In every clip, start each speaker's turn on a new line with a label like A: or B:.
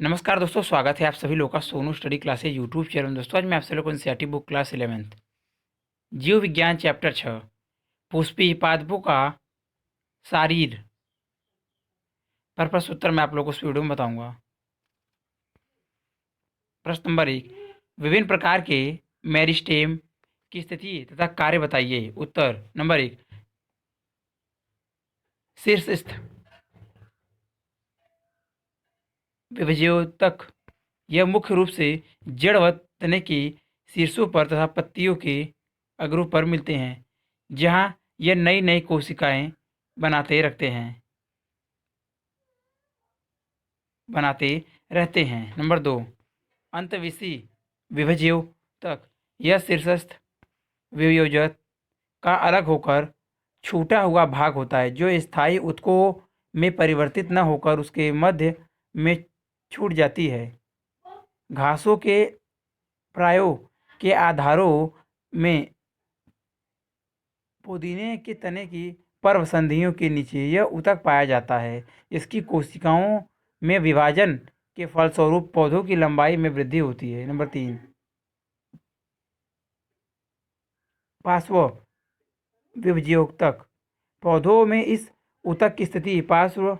A: नमस्कार दोस्तों, स्वागत है आप सभी लोगों का Sonu study classes YouTube channel में। दोस्तों आज मैं आप सभी लोगों को एनसीईआरटी बुक क्लास 11th जीव विज्ञान चैप्टर 6 पुष्पी पादपों का शारीर पर प्रश्न उत्तर मैं आप लोगों को इस वीडियो में बताऊंगा। प्रश्न नंबर 1, विभिन्न प्रकार के मेरिस्टेम की स्थिति तथा कार्य बताइए। उत्तर नंबर 1, शीर्षस्थ विभज्योतक, यह मुख्य रूप से जड़ व तने के शीर्षों पर तथा पत्तियों के अग्रों पर मिलते हैं, जहां यह नई नई कोशिकाएं बनाते रहते हैं। नंबर 2, अंतःविषी विभज्योतक, यह शीर्षस्थ विभज्योत का अलग होकर छूटा हुआ भाग होता है, जो स्थायी ऊतकों में परिवर्तित न होकर उसके मध्य में छूट जाती है। घासों के प्रायों के आधारों में पुदीने के तने की पर्वसंधियों के नीचे यह ऊतक पाया जाता है। इसकी कोशिकाओं में विभाजन के फलस्वरूप पौधों की लंबाई में वृद्धि होती है। नंबर 3, पार्श्व विभज्योतक, पौधों में इस ऊतक की स्थिति पार्श्व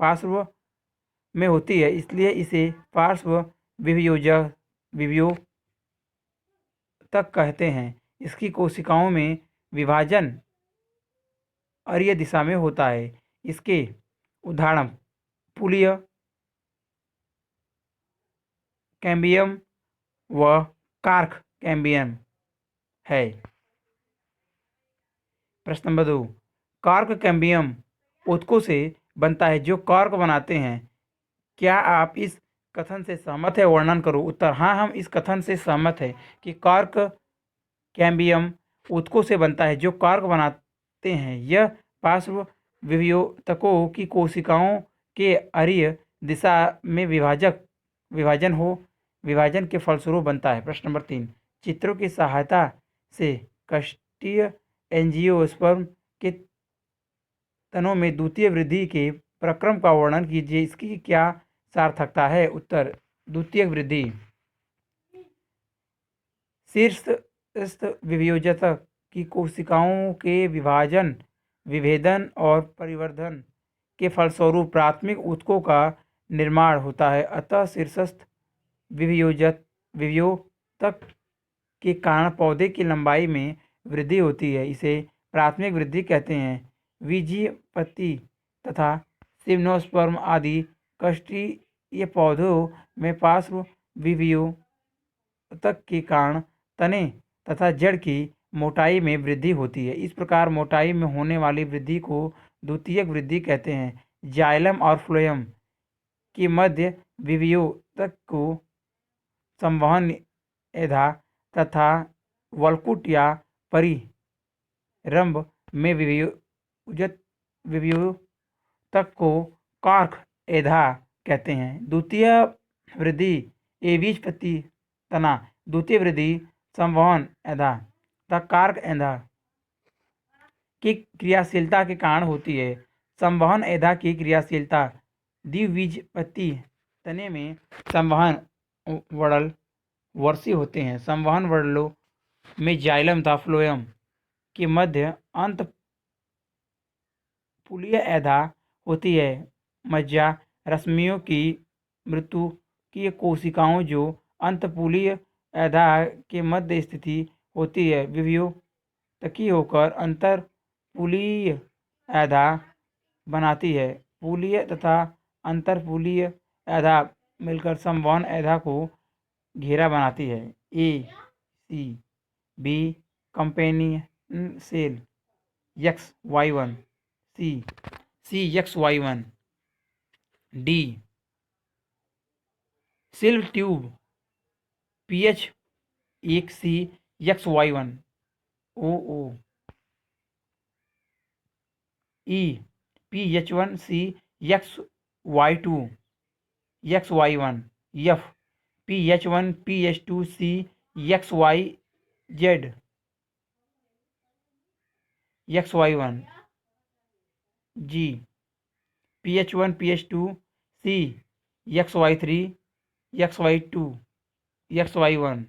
A: पार्श्व में होती है, इसलिए इसे पार्श्व विभज्योतक कहते हैं। इसकी कोशिकाओं में विभाजन अरीय दिशा में होता है। इसके उदाहरण पुलीय, कैम्बियम व कार्क कैम्बियम है। प्रश्न नंबर 2, कार्क कैम्बियम ऊतकों से बनता है जो कार्क बनाते हैं। क्या आप इस कथन से सहमत है? वर्णन करो। उत्तर हाँ, हम इस कथन से सहमत है कि कार्क कैम्बियम ऊतकों से बनता है जो कार्क बनाते हैं। यह पार्श्व विभज्योतकों की कोशिकाओं के अरीय दिशा में विभाजन के फलस्वरूप बनता है। प्रश्न नंबर 3, चित्रों की सहायता से कष्टीय एंजियोस्पर्म के तनों में द्वितीय वृद्धि के प्रक्रम का वर्णन कीजिए। इसकी क्या सार्थकता है? उत्तर द्वितीय वृद्धि शीर्षस्थ विभज्योतक की कोशिकाओं के विभेदन और परिवर्धन के फलस्वरूप प्राथमिक ऊतकों का निर्माण होता है। अतः शीर्षस्थ विभज्योतक के कारण पौधे की लंबाई में वृद्धि होती है। इसे प्राथमिक वृद्धि कहते हैं। बीजीपत्ती तथा जिम्नोस्पर्म आदि कष्टीय पौधों में पार्श्व विभज्योतक के कारण तने तथा जड़ की मोटाई में वृद्धि होती है। इस प्रकार मोटाई में होने वाली वृद्धि को द्वितीयक वृद्धि कहते हैं। जाइलम और फ्लोएम के मध्य विभज्योतक को संवहन एधा तथा वल्कुट या परिरंभ में विभज्योतक को कार्क एधा कहते हैं। द्वितीय वृद्धि एबीजपत्ती तना, द्वितीय वृद्धि संवहन एधा तथा कार्क एधा की क्रियाशीलता के कारण होती है। संवहन एधा की क्रियाशीलता द्विबीजपत्री तने में संवहन वड़ल वर्षी होते हैं। संवहन वड़लों में जाइलम तथा फ्लोएम के मध्य अंत पुलीय एधा होती है। मज्जा रश्मियों की मृत्यु की कोशिकाओं जो अंतपुलीय एधा के मध्य स्थिति होती है, विभज्योतकी होकर अंतरपुलीय एधा बनाती है। पुलीय तथा अंतरपुलीय एधा मिलकर संवहन एधा को घेरा बनाती है। A C B companion cell XY1, C XY1, D sieve tube PH 1C XY1, OO, E PH1C XY2 XY1, F PH1 PH2C XYZ XY1, G PH1 PH2C XY3, XY2, XY1।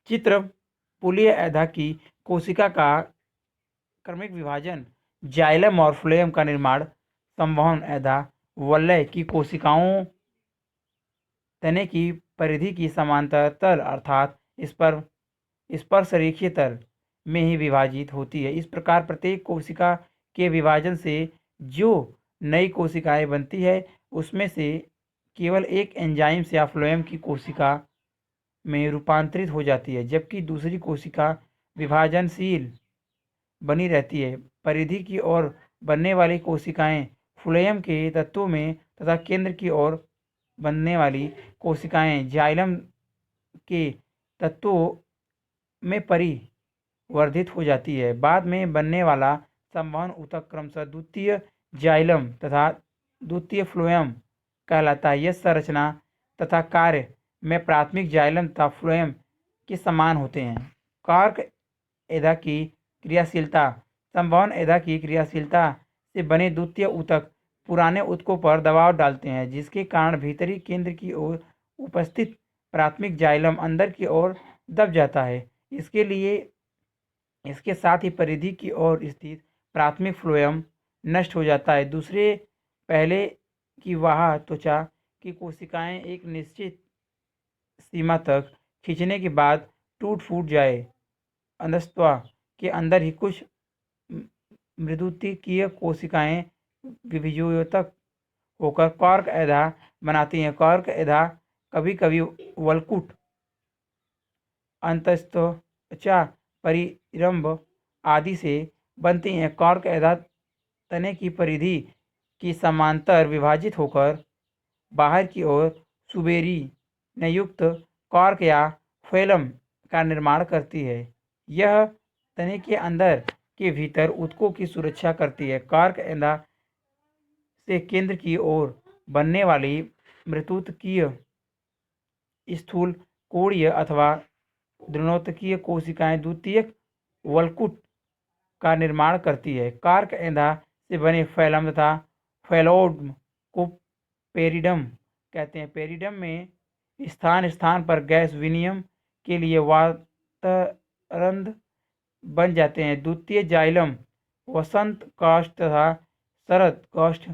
A: चित्र पुलीय एधा की कोशिका का क्रमिक विभाजन, जाइलम और phloem का निर्माण, संवहन एधा वलय की कोशिकाओं तने की परिधि की समांतर तल अर्थात स्पर्शरेखीय तल में ही विभाजित होती है। इस प्रकार प्रत्येक कोशिका के विभाजन से जो नई कोशिकाएं बनती है उसमें से केवल एक एंजाइम या फ्लोएम की कोशिका में रूपांतरित हो जाती है, जबकि दूसरी कोशिका विभाजनशील बनी रहती है। परिधि की ओर बनने वाली कोशिकाएं फ्लोएम के तत्वों में तथा केंद्र की ओर बनने वाली कोशिकाएं जाइलम के तत्वों में परिवर्धित हो जाती है। बाद में बनने वाला संवहन ऊतक क्रमशः द्वितीय जाइलम तथा द्वितीय फ्लोएम कहलाता है। यह संरचना तथा कार्य में प्राथमिक जाइलम तथा फ्लोएम के समान होते हैं। कार्क एधा की क्रियाशीलता, संवहन एधा की क्रियाशीलता से बने द्वितीय ऊतक पुराने ऊतकों पर दबाव डालते हैं, जिसके कारण भीतरी केंद्र की ओर उपस्थित प्राथमिक जाइलम अंदर की ओर दब जाता है। इसके साथ ही परिधि की ओर स्थित प्राथमिक फ्लोएम नष्ट हो जाता है। दूसरे पहले की वाह त्वचा की कोशिकाएं एक निश्चित सीमा तक खींचने के बाद टूट फूट जाए। अंतस्त्वा के अंदर ही कुछ मृदुतिकीय कोशिकाएं विभिजोतक होकर कॉर्क एधा बनाती हैं। कॉर्क एधा कभी कभी वलकुट, अंतस्त्वचा, परिरंभ आदि से बनती हैं। कॉर्क एधा तने की परिधि की समांतर विभाजित होकर बाहर की ओर सुबेरी-युक्त कॉर्क या फ्लोएम का निर्माण करती है। यह तने के अंदर के भीतर ऊतकों की सुरक्षा करती है। कॉर्क एधा से केंद्र की ओर बनने वाली मृदुतकीय, स्थूल कोणीय अथवा दृढ़ोतकीय कोशिकाएं द्वितीयक वलकुट का निर्माण करती है। कॉर्क एधा से बने फैलम तथा फैलोडम को पेरिडम कहते हैं। पेरिडम में स्थान स्थान पर गैस विनिमय के लिए वातरंध्र बन जाते हैं। द्वितीय जाइलम वसंत काष्ठ तथा शरद काष्ठ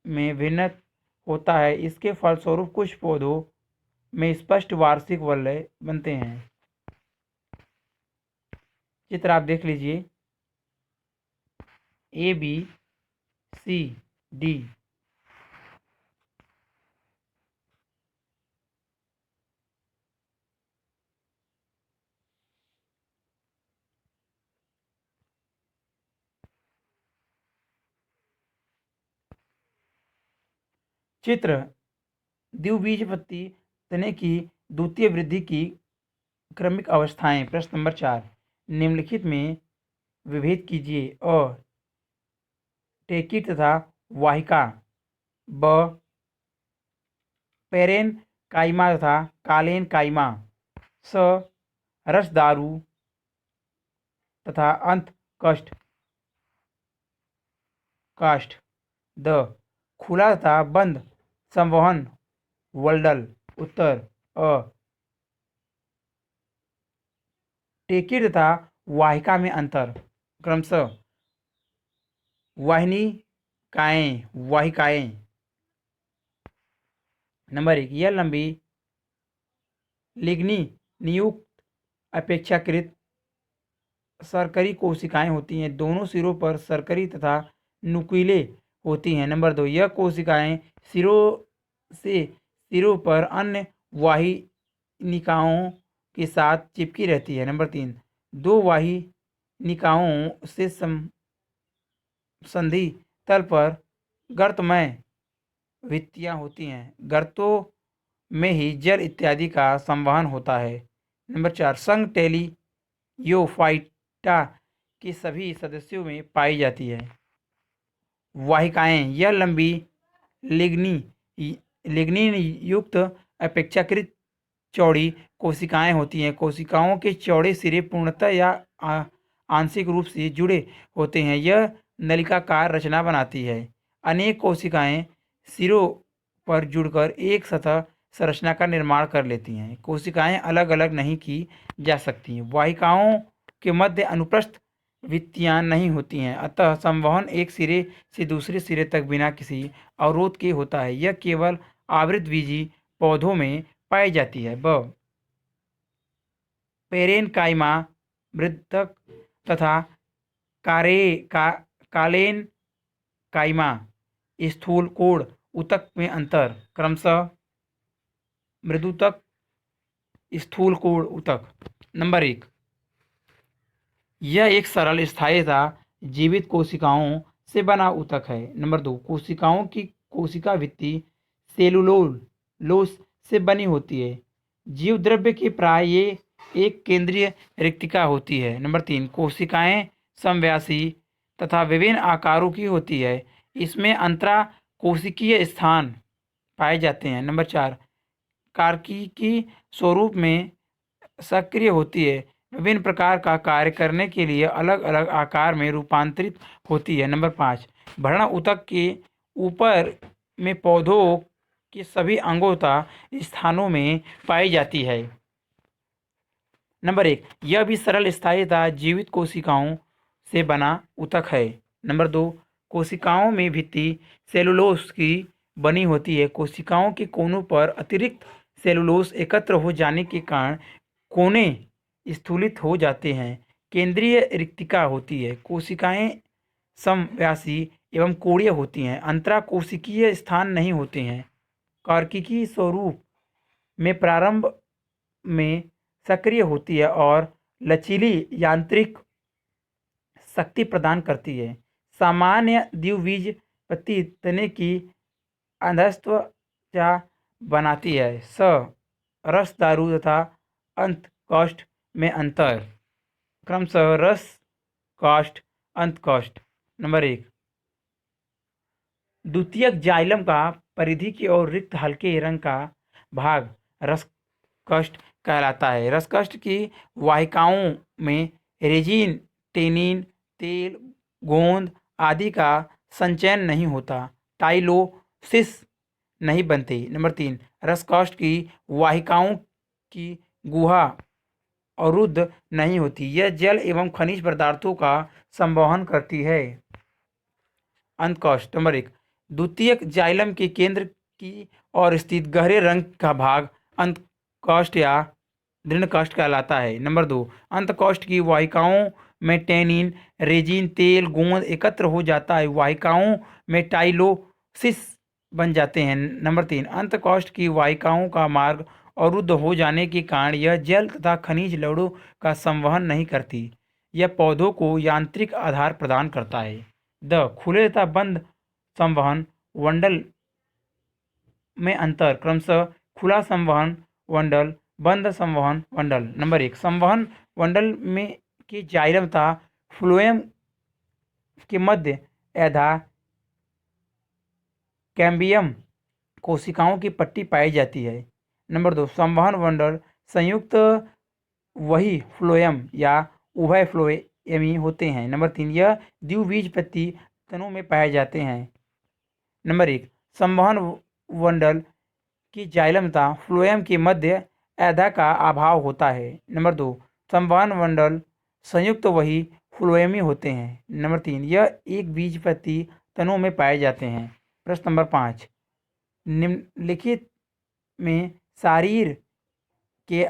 A: में भिन्न होता है। इसके फलस्वरूप कुछ पौधों में स्पष्ट वार्षिक वलय बनते हैं। चित्र आप देख लीजिए, ABCD। चित्र द्विबीजपत्री तने की द्वितीय वृद्धि की क्रमिक अवस्थाएं। प्रश्न नंबर 4, निम्नलिखित में विभेद कीजिए। अ टेकिट तथा वाहिका, ब पेरेन काइमा तथा कालेन काइमा, स रसदारू तथा अंत काष्ठ, द खुला तथा बंद संवहन वल्डल। उत्तर अ टेकिट तथा वाहिका में अंतर, क्रमशः वाहिनिकाएं, वाहिकाएं। नंबर 1, यह लंबी लिग्नी नियुक्त अपेक्षाकृत सरकरी कोशिकाएं होती हैं। दोनों सिरों पर सरकरी तथा नुकीले होती हैं। नंबर 2, यह कोशिकाएं सिरों पर अन्य वाहिनिकाओं के साथ चिपकी रहती है। नंबर 3, दो वाहिनिकाओं से संधि तल पर गर्तमय भित्तियां होती हैं। गर्तों में ही जल इत्यादि का संवहन होता है। नंबर 4, संघ टेलियोफाइटा के सभी सदस्यों में पाई जाती है। वाहिकाएं, यह लंबी लिग्निन युक्त अपेक्षाकृत चौड़ी कोशिकाएं होती हैं। कोशिकाओं के चौड़े सिरे पूर्णतः या आंशिक रूप से जुड़े होते हैं। यह नलिकाकार रचना बनाती है। अनेक कोशिकाएं सिरों पर जुड़कर एक सतह संरचना का निर्माण कर लेती हैं। कोशिकाएं अलग अलग नहीं की जा सकती। वाहिकाओं के मध्य अनुप्रस्थ भित्तियां नहीं होती हैं, अतः संवहन एक सिरे से दूसरे सिरे तक बिना किसी अवरोध के होता है। यह केवल आवृतबीजी पौधों में पाई जाती है। पेरेनकाइमा मृतक तथा कालेन काइमा स्थूल कोण ऊतक में अंतर। क्रमशः मृदुतक, स्थूल कोण ऊतक। नंबर 1, यह एक सरल स्थायीता जीवित कोशिकाओं से बना ऊतक है। नंबर 2, कोशिकाओं की कोशिका भित्ति सेलुलोज से बनी होती है। जीव द्रव्य की प्राय ये एक केंद्रीय रिक्तिका होती है। नंबर 3, कोशिकाएं समव्यासी तथा विभिन्न आकारों की होती है। इसमें अंतरा कोशिकीय स्थान पाए जाते हैं। नंबर 4, कार्किकी स्वरूप में सक्रिय होती है। विभिन्न प्रकार का कार्य करने के लिए अलग अलग आकार में रूपांतरित होती है। नंबर 5, भरण ऊतक के ऊपर में पौधों के सभी अंगों तथा स्थानों में पाई जाती है। नंबर 1, यह भी सरल स्थायीता जीवित कोशिकाओं से बना ऊतक है। नंबर 2, कोशिकाओं में भित्ति सेलुलोज की बनी होती है। कोशिकाओं के कोनों पर अतिरिक्त सेलुलोज एकत्र हो जाने के कारण कोने स्थूलित हो जाते हैं। केंद्रीय रिक्तिका होती है। कोशिकाएं समव्यासी एवं कोणीय होती हैं। अंतरा कोशिकीय स्थान नहीं होते हैं। कार्किकी स्वरूप में प्रारंभ में सक्रिय होती है और लचीली यांत्रिक शक्ति प्रदान करती है। सामान्य द्विबीजपत्री तने की अंधत्वचा बनाती है। रसदारू तथा अंतकोष्ठ में अंतर। क्रमशः रस काष्ठ अंतकोष्ठ। नंबर 1, द्वितीयक जाइलम का परिधि की ओर रिक्त हल्के रंग का भाग रसकष्ट कहलाता है। रसकष्ट की वाहिकाओं में रेजिन, टेनिन, तेल, गोंद आदि का संचयन नहीं होता। टाइलोसिस नहीं बनती। नंबर 3, रसकष्ट की वाहिकाओं की गुहा अवरुद्ध नहीं होती। यह जल एवं खनिज पदार्थों का संवहन करती है। अंतकोष्ठ। नंबर 1, द्वितीयक जाइलम के केंद्र की ओर स्थित गहरे रंग का भाग अंतकोष्ठ या दृढ़कोष्ठ कहलाता है। नंबर 2, अंतकोष्ठ की वाहिकाओं में टेनिन, रेजिन, तेल, गोंद एकत्र हो जाता है। वाहिकाओं में टाइलोसिस बन जाते हैं। नंबर 3, अंतकोष्ठ की वाहिकाओं का मार्ग अवरुद्ध हो जाने के कारण यह जल तथा खनिज लवणों का संवहन नहीं करती। यह पौधों को यांत्रिक आधार प्रदान करता है। खुले तथा बंद संवहन वंडल में अंतर। क्रमशः खुला संवहन वंडल, बंद संवहन वंडल। नंबर 1, संवहन वंडल में के जाइलम तथा फ्लोएम के मध्य एधा कैम्बियम कोशिकाओं की पट्टी पाई जाती है। नंबर 2, संवहन वंडल संयुक्त वही फ्लोएम या उभय फ्लोएमी होते हैं। नंबर 3, यह द्विबीजपत्री तनों में पाए जाते हैं। नंबर 1, संवहन वंडल की जाइलम तथा फ्लोएम के मध्य एधा का अभाव होता है। नंबर 2, संवहन वंडल संयुक्त वही फ्लोएमी होते हैं। नंबर 3, यह एक बीजपत्री तनों में पाए जाते हैं। प्रश्न नंबर 5, निम्नलिखित में शारीर के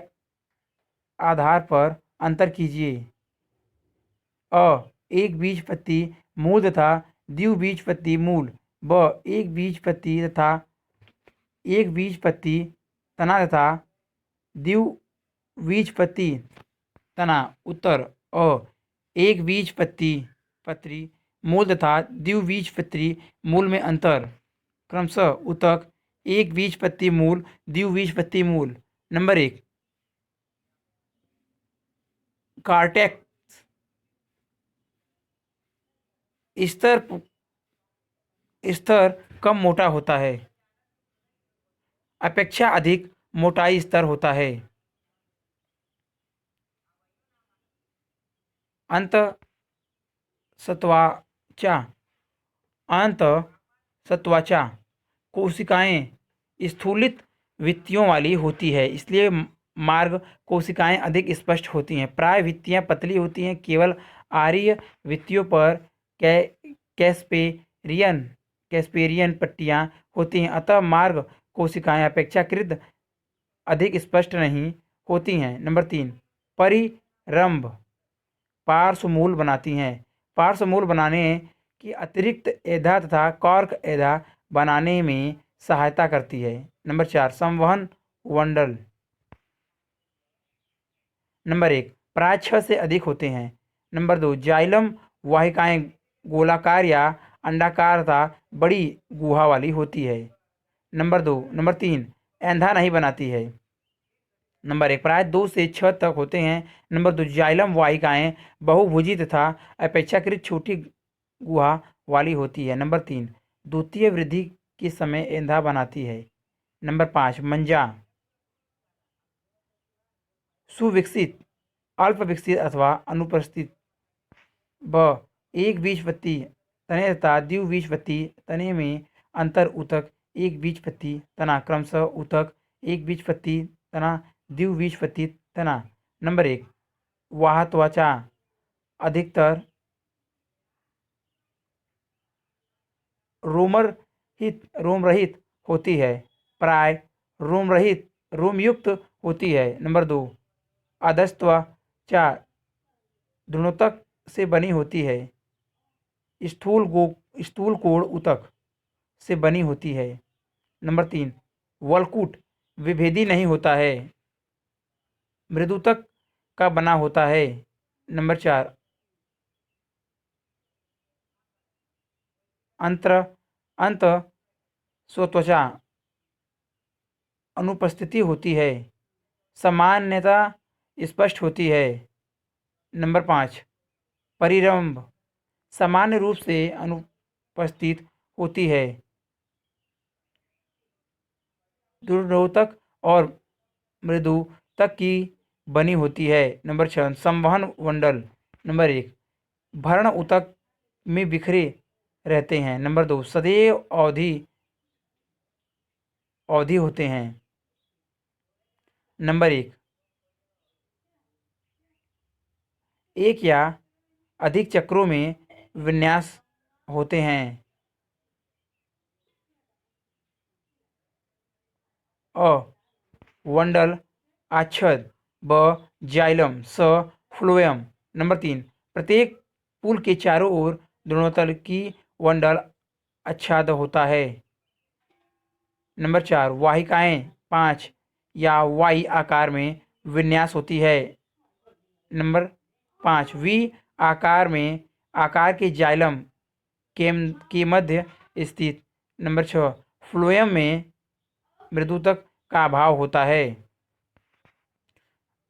A: आधार पर अंतर कीजिए। एक बीजपत्री मूल तथा द्विबीजपत्री मूल। एक बीजपत्री तथा एक बीजपत्री तना तथा द्विबीजपत्री तना। उत्तर एक बीजपत्री मूल तथा द्विबीजपत्री मूल में अंतर। क्रमशः ऊतक, एक बीजपत्री मूल, द्विबीजपत्री मूल। नंबर 1, कार्टेक्स स्तर कम मोटा होता है, अपेक्षा अधिक मोटाई स्तर होता है। अंतःसत्त्वाचा कोशिकाएं स्थूलित भित्तियों वाली होती है, इसलिए मार्ग कोशिकाएं अधिक स्पष्ट होती हैं। प्राय भित्तियां पतली होती हैं, केवल आर्य भित्तियों पर कैस्पेरियन कैस्पेरियन पट्टियां होती हैं, अतः मार्ग कोशिकाएं अपेक्षाकृत अधिक स्पष्ट नहीं होती हैं। नंबर 3, परिरंभ पार्श्वमूल बनाती हैं। पार्श्वमूल बनाने की अतिरिक्त एधा तथा कॉर्क एधा बनाने में सहायता करती है। नंबर 4, संवहन वंडल। नंबर 1, प्राय 6 से अधिक होते हैं। नंबर 2, जाइलम वाहिकाएं गोलाकार या अंडाकार तथा बड़ी गुहा वाली होती है। नंबर 3, एंधा नहीं बनाती है। नंबर 1, प्राय 2 से 6 तक होते हैं। नंबर 2, जाइलम वाहिकाएं बहुभुजी तथा अपेक्षाकृत छोटी गुहा वाली होती है। नंबर 3, द्वितीय वृद्धि के समय एंधा बनाती है। नंबर 5, मंजा सुविकसित, अल्प विकसित अथवा अनुपस्थित। एक बीजपत्री तने तथा द्विबीजपत्री तने में अंतर ऊतक एक बीजपत्री तना क्रमशः ऊतक एक बीजपत्री तना द्विबीजपत्री तना। नंबर 1, वाह त्वचा अधिकतर रोमरहित होती है, प्राय रोमयुक्त होती है। नंबर 2, अधस त्वचा ध्रुवोतक से बनी होती है, स्थूल कोण ऊतक से बनी होती है। नंबर 3, वलकुट विभेदी नहीं होता है, मृदुतक का बना होता है। नंबर 4, अंत स्वत्वचा अनुपस्थिति होती है, सामान्यता स्पष्ट होती है। नंबर 5, परिरंभ सामान्य रूप से अनुपस्थित होती है, दुर्रोधक और मृदु तक की बनी होती है। नंबर 6, संवहन वंडल। नंबर 1, भरण ऊतक में बिखरे रहते हैं। नंबर 2, सदैव अवधि होते हैं। नंबर 1 या अधिक चक्रों में विन्यास होते हैं। अ वंडल आच्छद ब जाइलम स फ्लोएम। नंबर 3, प्रत्येक पुल के चारों ओर द्रोणोतल की वंडल आच्छाद होता है। नंबर 4, वाहिकाएं 5 या वाई आकार में विन्यास होती है। नंबर 5, वी आकार के जाइलम के मध्य स्थित। नंबर 6, फ्लोएम में मृदुतक का अभाव होता है।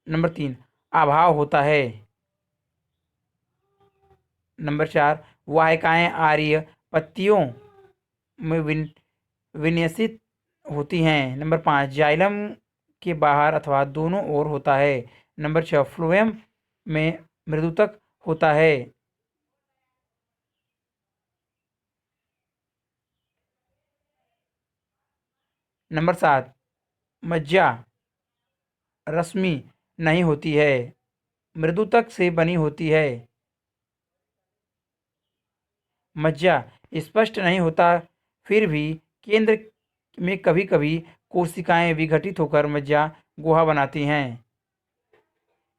A: नंबर 3, अभाव होता है। नंबर 4, वाहिकाएं आर्य पत्तियों में विन्यसित होती हैं। नंबर 5, जाइलम के बाहर अथवा दोनों ओर होता है। नंबर 6, फ्लोएम में मृदुतक होता है। नंबर 7, मज्जा रश्मि नहीं होती है, मृदुतक से बनी होती है। मज्जा स्पष्ट नहीं होता, फिर भी केंद्र में कभी कभी कोशिकाएं विघटित होकर मज्जा गुहा बनाती हैं।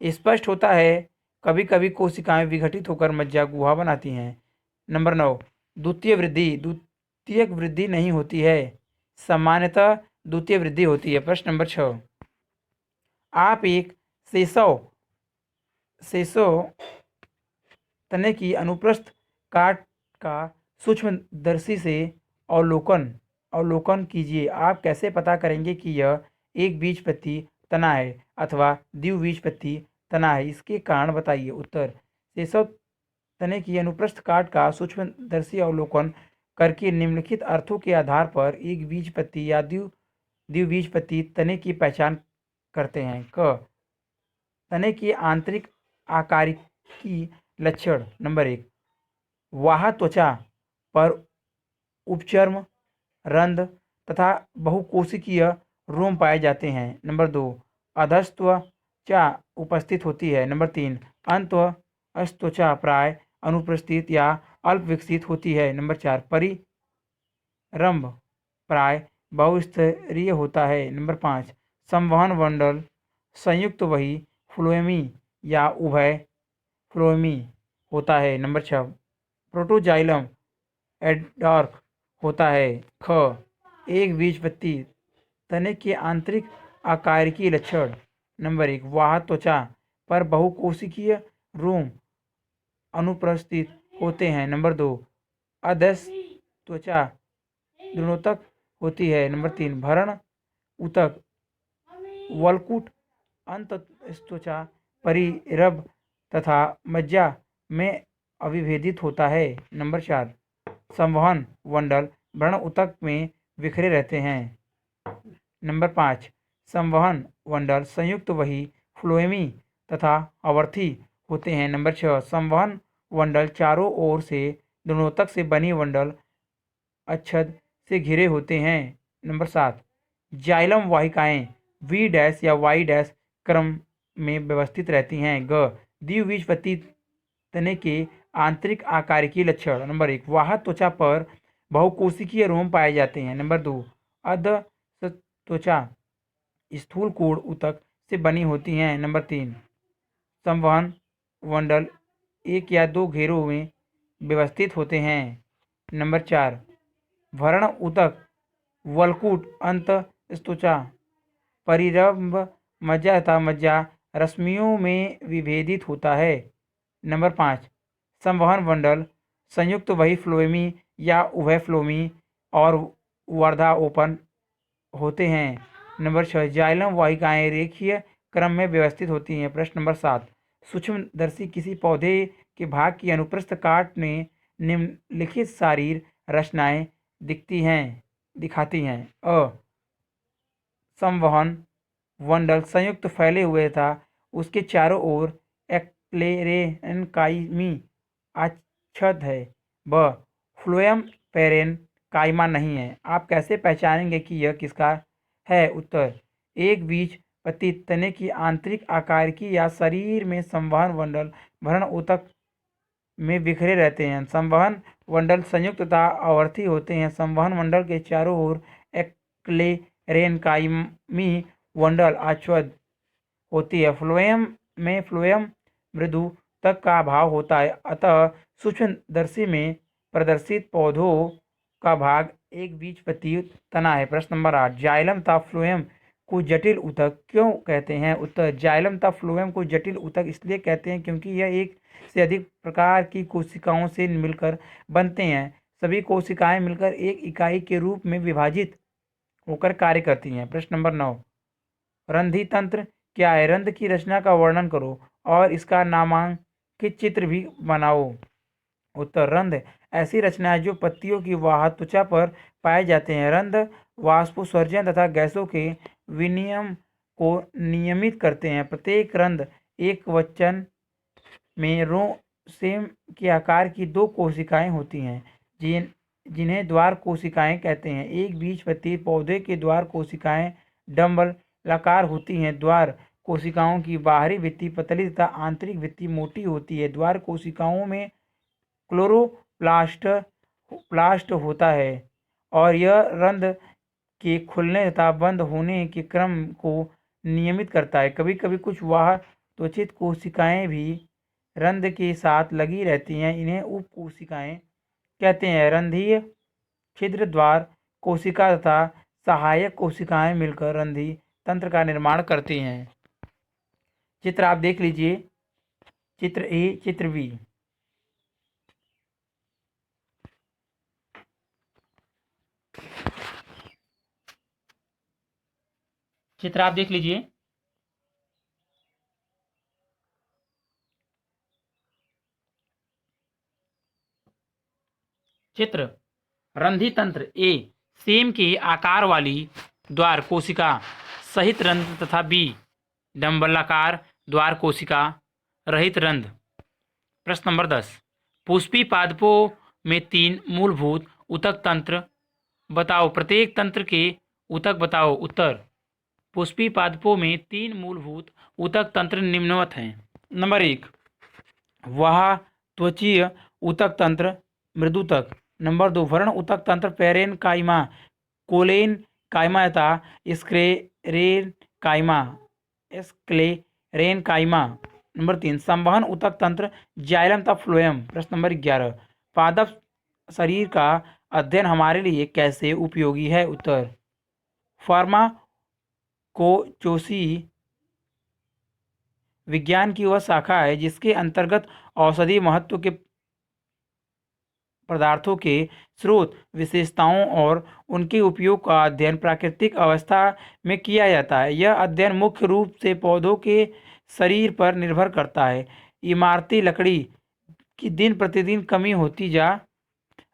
A: स्पष्ट होता है, कभी कभी कोशिकाएं विघटित होकर मज्जा गुहा बनाती हैं। नंबर 9, द्वितीयक वृद्धि नहीं होती है, सामान्यतः द्वितीय वृद्धि होती है। प्रश्न नंबर 6, आप एक सेसव तने की अनुप्रस्थ काट का सूक्ष्मदर्शी से अवलोकन कीजिए। आप कैसे पता करेंगे कि यह एक बीजपत्री तना है अथवा द्विबीजपत्री तना है? इसके कारण बताइए। उत्तर, सेसव तने की अनुप्रस्थ काट का सूक्ष्मदर्शी अवलोकन करके निम्नलिखित अर्थों के आधार पर एक बीजपत्री या द्विबीजपत्री तने की पहचान करते हैं। क, तने की आंतरिक आकारिकी लक्षण। नंबर 1, वाह त्वचा पर उपचर्म, रंध्र तथा बहुकोशिकीय रोम पाए जाते हैं। नंबर 2, अधस्त्वचा उपस्थित होती है। नंबर 3, अंतस्त्वचा प्राय अनुपस्थित या अल्प विकसित होती है। नंबर 4, परिरंभ प्राय बहुस्तरीय होता है। नंबर 5, संवहन मंडल संयुक्त वही फ्लोएमी या उभय फ्लोएमी होता है। नंबर 6, प्रोटोजाइलम एडॉर्क होता है। ख, एक बीजपत्री तने के आंतरिक आकार की लक्षण। नंबर 1, वाह त्वचा पर बहुकोशिकीय रोम अनुपस्थित होते हैं। नंबर 2, अधस त्वचा गुणोत्तक होती है। नंबर 3, भरण ऊतक वलकुट अंतस्त्वचा परिरभ तथा मज्जा में अविभेदित होता है। नंबर 4, संवहन मंडल भ्रण ऊतक में बिखरे रहते हैं। नंबर 5, संवहन मंडल संयुक्त वही फ्लोएमी तथा आवर्ती होते हैं। नंबर 6, संवहन मंडल चारों ओर से गुणोत्तक से बनी मंडल अच्छद से घिरे होते हैं। नंबर 7, जाइलम वाहिकाएं V- या Y- क्रम में व्यवस्थित रहती हैं। ग, द्विबीजपत्री तने के आंतरिक आकार की लक्षण। नंबर 1, वाह त्वचा पर बहुकोशिकीय रोम पाए जाते हैं। नंबर 2, अधस्त्वचा स्थूल कोण ऊतक से बनी होती हैं। नंबर 3, संवहन मंडल 1 या 2 घेरों में व्यवस्थित होते हैं। नंबर 4, भरण ऊतक वलकुट अंतस्त्वचा परिरंभ मज्जा तथा मज्जा रश्मियों में विभेदित होता है। नंबर 5, संवहन मंडल संयुक्त वही फ्लोएमी या उभय फ्लोमी और वर्धा ओपन होते हैं। नंबर 6, जाइलम वाहिकाएं रेखीय क्रम में व्यवस्थित होती हैं। प्रश्न नंबर 7, सूक्ष्मदर्शी किसी पौधे के भाग की अनुप्रस्थ काट में निम्नलिखित शारीर रचनाएं दिखाती हैं। अ, संवहन मंडल संयुक्त फैले हुए था, उसके चारों ओर एक्लेरेनकाइमी आच्छद है। ब, फ्लोएम पेरेनकाइमा नहीं है। आप कैसे पहचानेंगे कि यह किसका है? उत्तर, एक बीजपत्री तने की आंतरिक आकार की या शरीर में संवहन मंडल भ्रण ऊतक में बिखरे रहते हैं। संवहन मंडल संयुक्त तथा आवर्ती होते हैं। संवहन मंडल के चारों ओर एक्लेरेनकाइमी मंडल आच्छद होती है। फ्लोएम में फ्लोएम मृदु तक का अभाव होता है, अतः सूक्ष्मदर्शी में प्रदर्शित पौधों का भाग एक बीजपत्री तना है। प्रश्न नंबर 8, जाइलम तथा फ्लोएम को जटिल ऊतक क्यों कहते हैं? उत्तर, जाइलम तथा फ्लोएम को जटिल ऊतक इसलिए कहते हैं क्योंकि यह एक से अधिक प्रकार की कोशिकाओं से मिलकर बनते हैं। सभी कोशिकाएं मिलकर एक इकाई के रूप में विभाजित होकर कार्य करती हैं। प्रश्न नंबर 9, रंध्री तंत्र क्या है? रंध्र की रचना का वर्णन करो और इसका नामांकित चित्र भी बनाओ। उत्तर, रंध्र ऐसी रचना है जो पत्तियों की वाह त्वचा पर पाए जाते हैं। रंध्र वाष्पोत्सर्जन तथा गैसों के विनिमय को नियमित करते हैं। प्रत्येक रंध्र एक वचन में रो सेम के आकार की 2 कोशिकाएं होती हैं, जिन्हें द्वार कोशिकाएं कहते हैं। एक बीजपत्री पौधे के द्वार कोशिकाएं डंबलाकार होती हैं। द्वार कोशिकाओं की बाहरी भित्ति पतली तथा आंतरिक भित्ति मोटी होती है। द्वार कोशिकाओं में क्लोरोप्लास्ट होता है और यह रंध्र के खुलने तथा बंद होने के क्रम को नियमित करता है। कभी कभी कुछ वाह त्वचित कोशिकाएं भी रंध्र के साथ लगी रहती हैं। इन्हें उप कोशिकाएं कहते हैं। रंध्रीय छिद्र द्वार कोशिका तथा सहायक कोशिकाएं मिलकर रंध्री तंत्र का निर्माण करती हैं। चित्र आप देख लीजिए, चित्र ए, चित्र बी। चित्र आप देख लीजिए। चित्र, रंध्री तंत्र ए, सेम के आकार वाली द्वार कोशिका सहित रंध्र तथा बी, डंबलाकार द्वार कोशिका रहित रंध्र। प्रश्न नंबर 10, पुष्पी पादपों में 3 मूलभूत ऊतक तंत्र बताओ प्रत्येक तंत्र के ऊतक बताओ। उत्तर, पुष्पी पादपों में 3 मूलभूत ऊतक तंत्र निम्नवत हैं। नंबर 1, वाह त्वचीय ऊतक तंत्र मृदुतक। नंबर 2, व्रण ऊतक तंत्र पेरेन काइमा, कोलेन काइमा तथा स्क्लेरेन काइमा, स्क्लेरेन काइमा। नंबर 3, संवहन ऊतक तंत्र जाइलम तथा फ्लोएम। प्रश्न नंबर 11, पादप शरीर का अध्ययन हमारे लिए कैसे उपयोगी है। उत्तर, फार्माकोचोसी विज्ञान की वह शाखा है जिसके अंतर्गत औषधि महत्व के पदार्थों के स्रोत, विशेषताओं और उनके उपयोग का अध्ययन प्राकृतिक अवस्था में किया जाता है। यह अध्ययन मुख्य रूप से पौधों के शरीर पर निर्भर करता है। इमारती लकड़ी की दिन प्रतिदिन कमी होती जा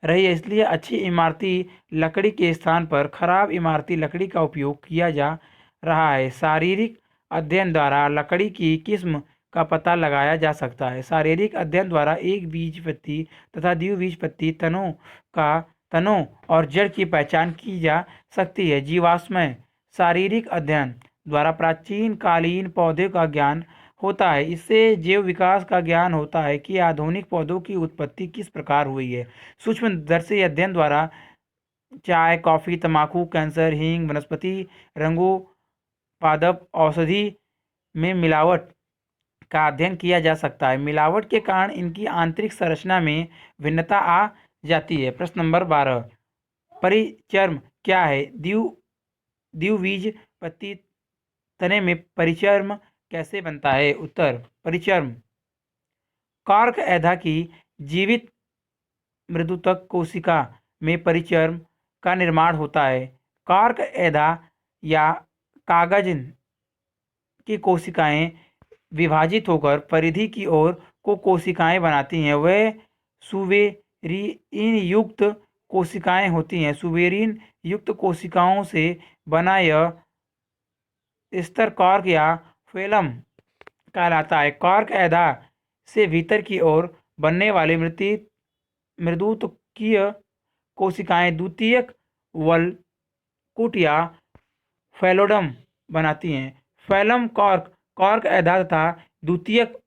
A: रही है, इसलिए अच्छी इमारती लकड़ी के स्थान पर खराब इमारती लकड़ी का उपयोग किया जा रहा है। शारीरिक अध्ययन द्वारा लकड़ी की किस्म का पता लगाया जा सकता है। शारीरिक अध्ययन द्वारा एक बीजपत्री तथा द्विबीजपत्री तनों और जड़ की पहचान की जा सकती है। जीवाश्मय शारीरिक अध्ययन द्वारा प्राचीन कालीन पौधे का ज्ञान होता है। इससे जैव विकास का ज्ञान होता है कि आधुनिक पौधों की उत्पत्ति किस प्रकार हुई है। सूक्ष्मदर्शी अध्ययन द्वारा चाय, कॉफी, तंबाकू, कैंसर, हींग, वनस्पति रंगों, पादप औषधि में मिलावट का अध्ययन किया जा सकता है। मिलावट के कारण इनकी आंतरिक संरचना में भिन्नता आ जाती है। प्रश्न नंबर 12, परिचर्म क्या है। द्विबीजपत्री तने में परिचर्म कैसे बनता है। उत्तर, परिचर्म कार्क एधा की जीवित मृदुतक कोशिका में परिचर्म का निर्माण होता है। कार्क एधा या कागज की कोशिकाएं विभाजित होकर परिधि की ओर को कोशिकाएं बनाती हैं। वह सुवेरीन युक्त कोशिकाएं होती हैं। सुवेरीन युक्त कोशिकाओं से बना यह स्तर कार्क या फेलम कहलाता है। कार्क एधा से भीतर की ओर बनने वाली मृदुतकीय कोशिकाएं द्वितीयक वलकुट या फैलोडम बनाती हैं। फैलम कार्क एधा तथा द्वितीयक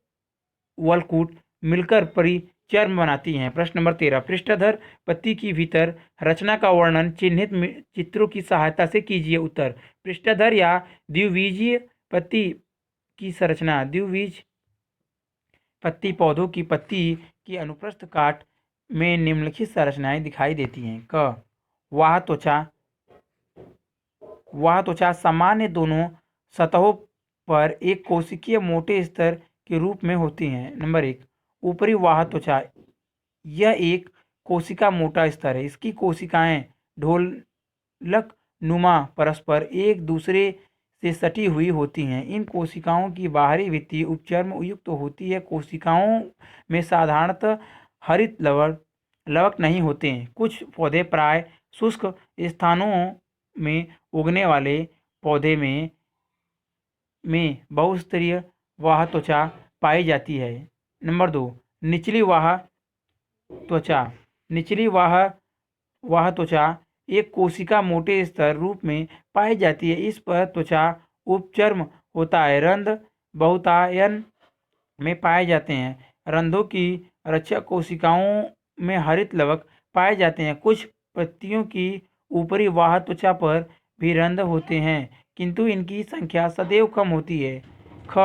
A: वलकुट मिलकर परिचर्म बनाती हैं। प्रश्न नंबर 13, पृष्ठधर पत्ती की भीतर रचना का वर्णन चिन्हित चित्रों की सहायता से कीजिए। उत्तर, पृष्ठधर या द्विबीजीय पत्ती की संरचना। द्विबीज पत्ती पौधों की पत्ती की अनुप्रस्थ काट में निम्नलिखित संरचनाएं दिखाई देती हैं। क, वाह त्वचा सामान्य दोनों सतहों पर एक कोशिकीय मोटे स्तर के रूप में होती हैं। नंबर 1, ऊपरी वाह त्वचा, यह एक कोशिका मोटा स्तर है। इसकी कोशिकाएं ढोलक नुमा परस्पर एक दूसरे से सटी हुई होती हैं। इन कोशिकाओं की बाहरी भित्ति उपचर्म युक्त होती है। कोशिकाओं में साधारणतः हरित लवक नहीं होते हैं। कुछ पौधे प्राय शुष्क स्थानों में उगने वाले पौधे में बहुस्तरीय वाह त्वचा पाई जाती है। नंबर 2, निचली वाह त्वचा। निचली वाह त्वचा एक कोशिका मोटे स्तर रूप में पाई जाती है। इस पर त्वचा उपचर्म होता है। रंध्र बहुतायन में पाए जाते हैं। रंध्रों की रक्षक कोशिकाओं में हरित लवक पाए जाते हैं। कुछ पत्तियों की ऊपरी वाह त्वचा पर भी रंध्र होते हैं, किंतु इनकी संख्या सदैव कम होती है। ख,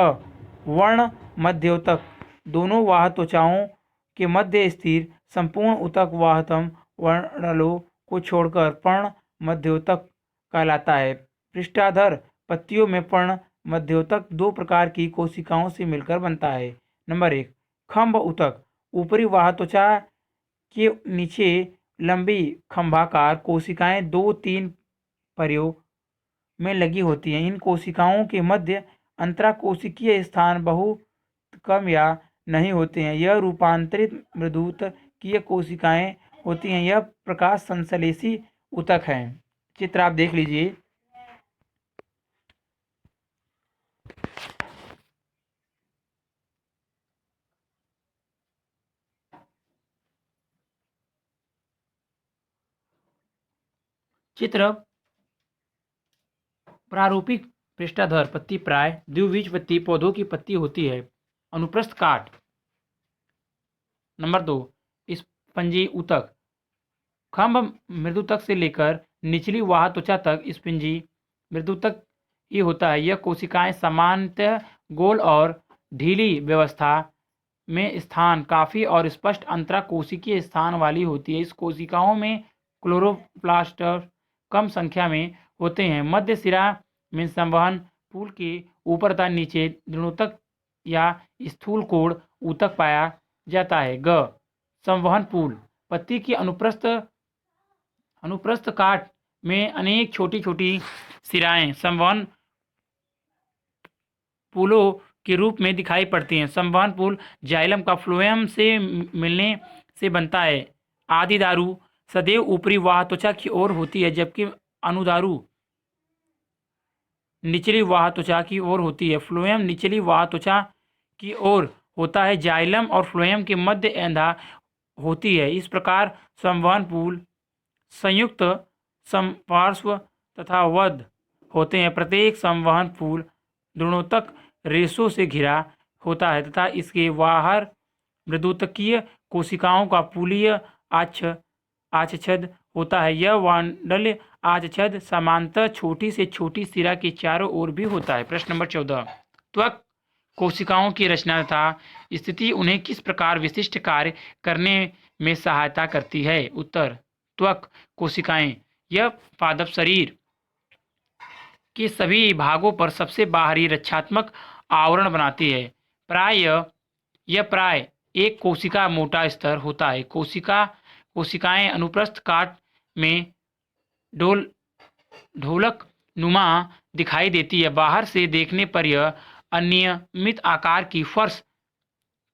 A: वर्ण मध्योतक, दोनों वाह त्वचाओं के मध्य स्थिर संपूर्ण ऊतक वाहतम वर्णलों को छोड़कर पर्ण मध्योतक कहलाता है। पृष्ठाधर पत्तियों में पर्ण मध्योतक दो प्रकार की कोशिकाओं से मिलकर बनता है। नंबर 1, खंभ ऊतक, ऊपरी वाह त्वचा के नीचे लंबी खंभाकार कोशिकाएं 2-3 परियों में लगी होती हैं। इन कोशिकाओं के मध्य अंतराकोशिकीय स्थान बहुत कम या नहीं होते हैं। यह रूपांतरित मृदुतकीय कोशिकाएं होती हैं। यह प्रकाश संश्लेषी ऊतक हैं। चित्र आप देख लीजिए। चित्र प्रारूपिक पृष्ठाधर पत्ती प्राय द्विबीजपत्री पौधों की पत्ती होती है। अनुप्रस्थ काट। नंबर 2, स्पंजी ऊतक। खंभ मृदुतक से लेकर निचली वाह त्वचा तक स्पंजी मृदुतक ही होता है। यह कोशिकाएं सामान्यतः गोल और ढीली व्यवस्था में स्थान काफी और स्पष्ट अंतराकोशिकीय स्थान वाली होती है। इस कोशिकाओं में क्लोरोप्लास्ट कम संख्या में होते हैं। मध्य सिरा में संवहन पुल के ऊपर तथा नीचे दृढ़ोतक या स्थूल कोण ऊतक पाया जाता है। ग, संवहन पुल। पत्ती की अनुप्रस्थ काट में अनेक छोटी छोटी सिराएं संवहन पुलों के रूप में दिखाई पड़ती हैं। संवहन पुल जाइलम का फ्लोएम से मिलने से बनता है। आदिदारु सदैव ऊपरी वाह त्वचा की ओर होती है, जबकि अनुदारु निचली वाह त्वचा की ओर होती है। फ्लोएम निचली वाह त्वचा की ओर होता है। जाइलम और फ्लोएम के मध्य एंधा होती है। इस प्रकार संवहन पुल संयुक्त समपार्श्व तथा बद्ध होते हैं। प्रत्येक संवहन पुल दृढ़ोतक रेशों से घिरा होता है तथा इसके बाहर मृदुतकीय कोशिकाओं का पुलीय आच्छद होता है। यह वांडल्य आच्छद समांतर छोटी से छोटी सिरा के चारों ओर भी होता है। प्रश्न नंबर 14, त्वक कोशिकाओं की रचना तथा स्थिति उन्हें किस प्रकार विशिष्ट कार्य करने में सहायता करती है? उत्तर, त्वक कोशिकाएं यह पादप शरीर के सभी भागों पर सबसे बाहरी रक्षात्मक आवरण बनाती है। यह प्राय एक कोशिका मोटा स्तर होता है। कोशिकाएं अनुप्रस्थ काट में ढोलक नुमा दिखाई देती है। बाहर से देखने पर यह अनियमित आकार की फर्श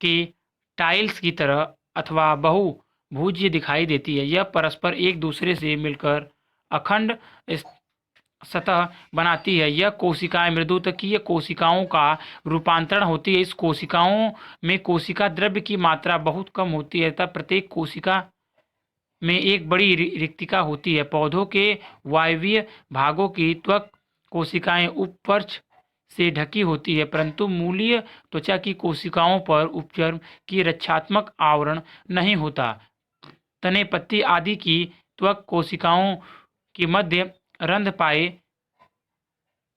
A: के टाइल्स की तरह अथवा बहुभुजीय दिखाई देती है। यह परस्पर एक दूसरे से मिलकर अखंड सतह बनाती है। यह कोशिकाएं मृदुतकीय कोशिकाओं का रूपांतरण होती है। इस कोशिकाओं में कोशिका द्रव्य की मात्रा बहुत कम होती है तथा प्रत्येक कोशिका में एक बड़ी रिक्तिका होती है। पौधों के वायवीय भागों की त्वक कोशिकाएं उपपर्च से ढकी होती है, परंतु मूलीय त्वचा की कोशिकाओं पर उपचर्म की रक्षात्मक आवरण नहीं होता। तने, पत्ती आदि की त्वक कोशिकाओं के मध्य रंध्र पाए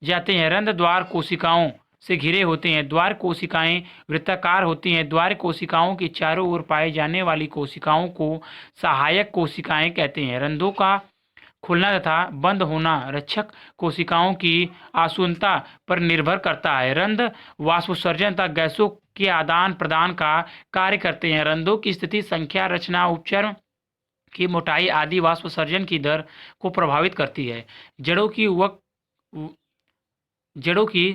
A: जाते हैं। रंध्र द्वार कोशिकाओं से घिरे होते हैं। द्वार कोशिकाएं वृत्ताकार होती हैं। द्वार कोशिकाओं के चारों ओर पाए जाने वाली कोशिकाओं को सहायक कोशिकाएं कहते हैं। रंध्रों का खुलना तथा बंद होना रक्षक कोशिकाओं की आसुनता पर निर्भर करता है। रंध्र वाष्पोत्सर्जन तथा गैसों के आदान प्रदान का कार्य करते हैं। रंध्रों की स्थिति, संख्या, रचना, उपचर्म की मोटाई आदि वाष्पोत्सर्जन की दर को प्रभावित करती है। जड़ों की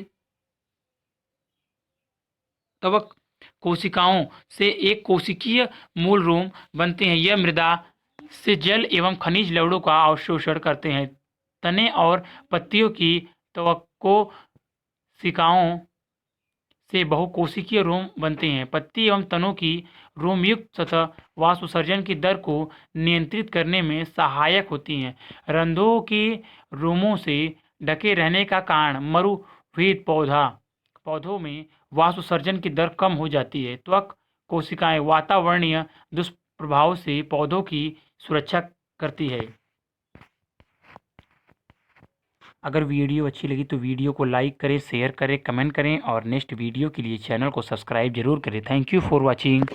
A: त्वक कोशिकाओं से एक कोशिकीय मूल रोम बनते हैं। यह मृदा से जल एवं खनिज लवणों का अवशोषण करते हैं। तने और पत्तियों की त्वक कोशिकाओं से बहुकोशिकीय रोम बनते हैं। पत्ती एवं तनों की रोमयुक्त सतह वाष्पोत्सर्जन की दर को नियंत्रित करने में सहायक होती हैं। रंध्रों की रोमों से ढके रहने का कारण मरुभूत पौधों में वाष्पोत्सर्जन की दर कम हो जाती है। त्वक कोशिकाएं वातावरणीय दुष्प्रभाव से पौधों की सुरक्षा करती है। अगर वीडियो अच्छी लगी तो वीडियो को लाइक करें, शेयर करें, कमेंट करें और नेक्स्ट वीडियो के लिए चैनल को सब्सक्राइब जरूर करें। Thank you for watching.